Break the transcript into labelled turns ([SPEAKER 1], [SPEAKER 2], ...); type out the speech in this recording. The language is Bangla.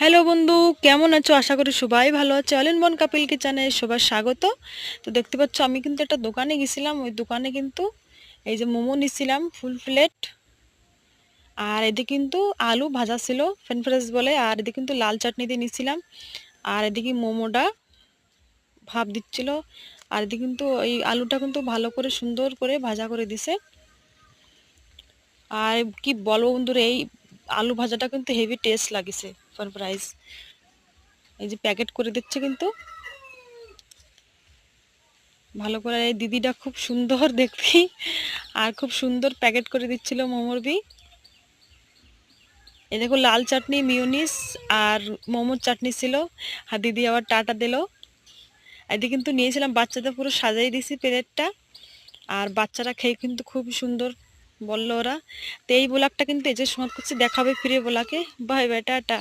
[SPEAKER 1] হ্যালো বন্ধু, কেমন আছো? আশা করি সবাই ভালো আছে। অল ইন ওয়ান কাপিল কিচেনে সবার স্বাগত। তো দেখতে পাচ্ছ আমি কিন্তু একটা দোকানে গেছিলাম। ওই দোকানে কিন্তু এই যে মোমো নিছিলাম ফুল প্লেট, আর এদিকে কিন্তু আলু ভাজা ছিল, ফ্রেঞ্চ ফ্রাইজ বলে, আর এদিকে কিন্তু লাল চাটনি দিয়ে নিছিলাম, আর এদিকে মোমোটা ভাপ দিচ্ছিল, আর এদিকে কিন্তু এই আলুটা কিন্তু ভালো করে সুন্দর করে ভাজা করে দিছে। আর কি বলবো বন্ধুরা, এই আলু ভাজাটা কিন্তু হেভি টেস্ট লাগিছে ফ্রেঞ্চ ফ্রাইজ। এই যে প্যাকেট করে দিচ্ছে কিন্তু ভালো করে, এই দিদিটা খুব সুন্দর দেখতে, আর খুব সুন্দর প্যাকেট করে দিচ্ছিল মোমোর বি। এই দেখো লাল চাটনি, মিউনিস আর মোমোর চাটনি ছিল, আর দিদি আবার টাটা দিল। এদিকে কিন্তু নিয়েছিলাম বাচ্চাদের, পুরো সাজাই দিছি প্লেটটা, আর বাচ্চারা খেয়ে কিন্তু খুব সুন্দর বললো ওরা। তো এই ব্লগটা কিন্তু এই যে সমাপ্ত করছি, দেখাবে ফিরে ব্লগে। Bye bye, tata.